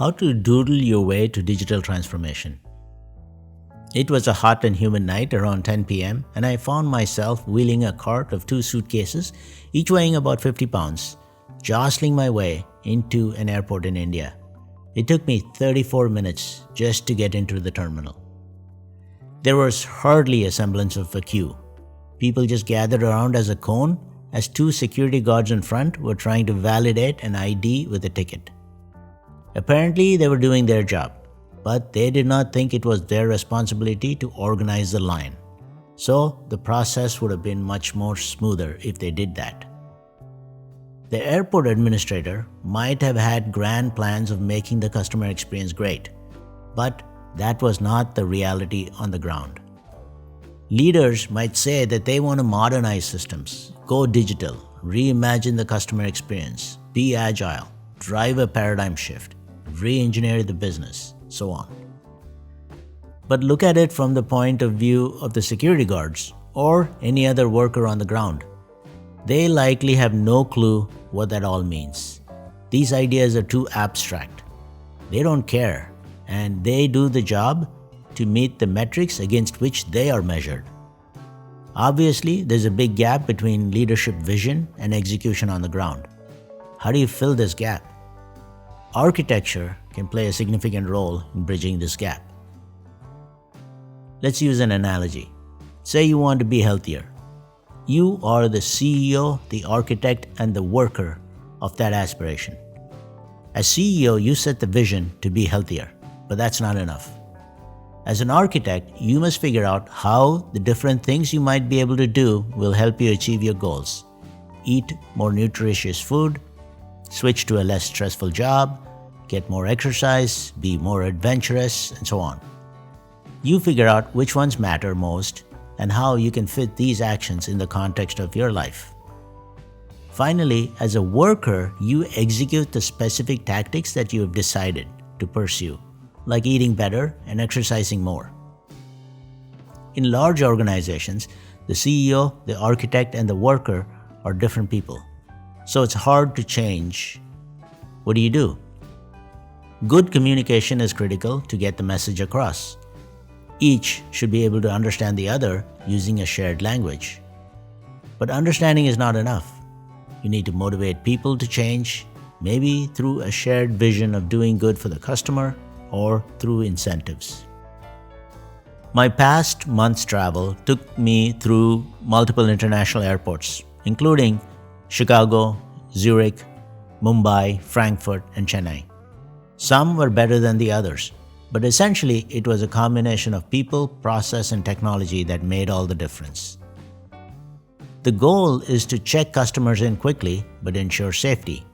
How to doodle your way to digital transformation. It was a hot and humid night around 10 p.m. and I found myself wheeling a cart of 2 suitcases, each weighing about 50 pounds, jostling my way into an airport in India. It took me 34 minutes just to get into the terminal. There was hardly a semblance of a queue. People just gathered around as a cone as 2 security guards in front were trying to validate an ID with a ticket. Apparently, they were doing their job, but they did not think it was their responsibility to organize the line. So, the process would have been much more smoother if they did that. The airport administrator might have had grand plans of making the customer experience great, but that was not the reality on the ground. Leaders might say that they want to modernize systems, go digital, reimagine the customer experience, be agile, drive a paradigm shift, re-engineer the business, so on. But look at it from the point of view of the security guards or any other worker on the ground. They likely have no clue what that all means. These ideas are too abstract. They don't care, and they do the job to meet the metrics against which they are measured. Obviously, there's a big gap between leadership vision and execution on the ground. How do you fill this gap? Architecture can play a significant role in bridging this gap. Let's use an analogy. Say you want to be healthier. You are the CEO, the architect, and the worker of that aspiration. As CEO, you set the vision to be healthier, but that's not enough. As an architect, you must figure out how the different things you might be able to do will help you achieve your goals. Eat more nutritious food, switch to a less stressful job, get more exercise, be more adventurous, and so on. You figure out which ones matter most and how you can fit these actions in the context of your life. Finally, as a worker, you execute the specific tactics that you have decided to pursue, like eating better and exercising more. In large organizations, the CEO, the architect, and the worker are different people, so it's hard to change. What do? Good communication is critical to get the message across. Each should be able to understand the other using a shared language. But understanding is not enough. You need to motivate people to change, maybe through a shared vision of doing good for the customer or through incentives. My past month's travel took me through multiple international airports, including Chicago, Zurich, Mumbai, Frankfurt, and Chennai. Some were better than the others, but essentially it was a combination of people, process, and technology that made all the difference. The goal is to check customers in quickly but ensure safety.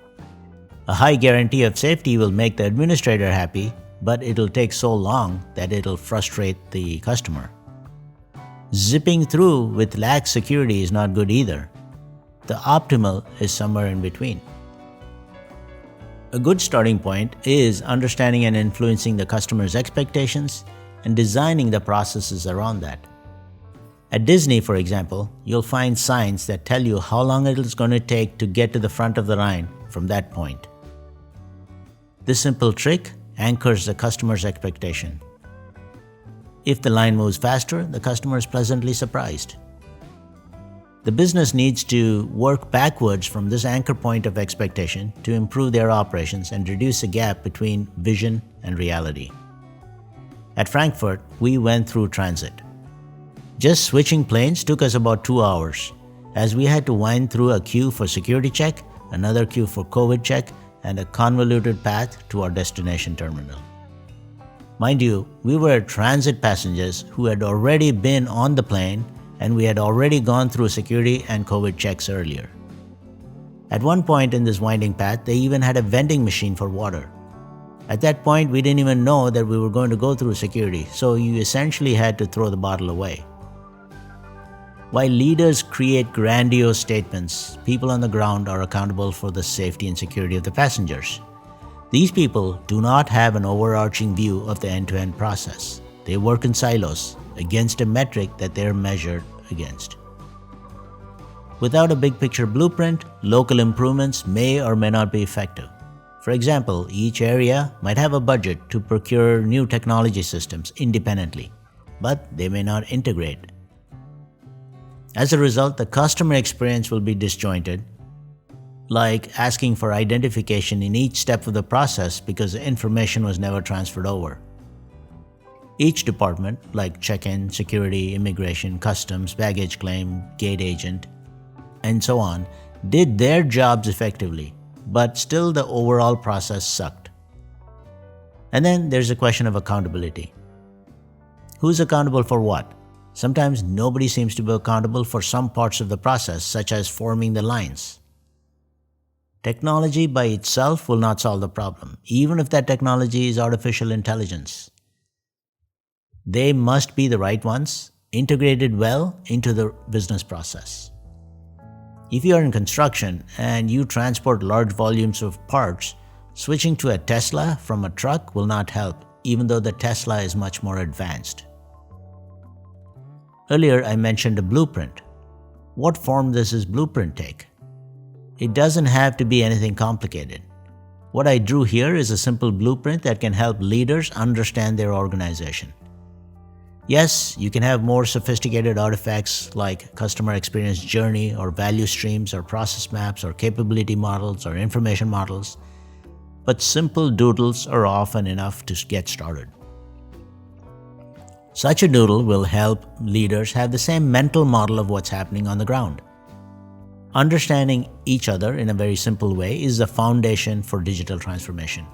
A high guarantee of safety will make the administrator happy, but it'll take so long that it'll frustrate the customer. Zipping through with lax security is not good either. The optimal is somewhere in between. A good starting point is understanding and influencing the customer's expectations and designing the processes around that. At Disney, for example, you'll find signs that tell you how long it is going to take to get to the front of the line from that point. This simple trick anchors the customer's expectation. If the line moves faster, the customer is pleasantly surprised. The business needs to work backwards from this anchor point of expectation to improve their operations and reduce the gap between vision and reality. At Frankfurt, we went through transit. Just switching planes took us about 2 hours, as we had to wind through a queue for security check, another queue for COVID check, and a convoluted path to our destination terminal. Mind you, we were transit passengers who had already been on the plane and we had already gone through security and COVID checks earlier. At one point in this winding path, they even had a vending machine for water. At that point, we didn't even know that we were going to go through security, so you essentially had to throw the bottle away. While leaders create grandiose statements, people on the ground are accountable for the safety and security of the passengers. These people do not have an overarching view of the end-to-end process. They work in silos against a metric that they're measured against. Without a big picture blueprint, local improvements may or may not be effective. For example, each area might have a budget to procure new technology systems independently, but they may not integrate. As a result, the customer experience will be disjointed, like asking for identification in each step of the process because the information was never transferred over. Each department, like check-in, security, immigration, customs, baggage claim, gate agent, and so on, did their jobs effectively, but still the overall process sucked. And then there's a question of accountability. Who's accountable for what? Sometimes nobody seems to be accountable for some parts of the process, such as forming the lines. Technology by itself will not solve the problem, even if that technology is artificial intelligence. They must be the right ones, integrated well into the business process. If you are in construction and you transport large volumes of parts, switching to a Tesla from a truck will not help, even though the Tesla is much more advanced. Earlier, I mentioned a blueprint. What form does this blueprint take? It doesn't have to be anything complicated. What I drew here is a simple blueprint that can help leaders understand their organization. Yes, you can have more sophisticated artifacts like customer experience journey or value streams or process maps or capability models or information models, but simple doodles are often enough to get started. Such a doodle will help leaders have the same mental model of what's happening on the ground. Understanding each other in a very simple way is the foundation for digital transformation.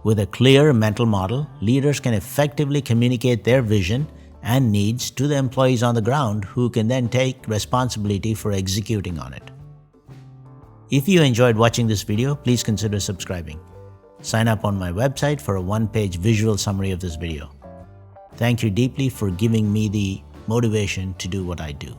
With a clear mental model, leaders can effectively communicate their vision and needs to the employees on the ground who can then take responsibility for executing on it. If you enjoyed watching this video, please consider subscribing. Sign up on my website for a one-page visual summary of this video. Thank you deeply for giving me the motivation to do what I do.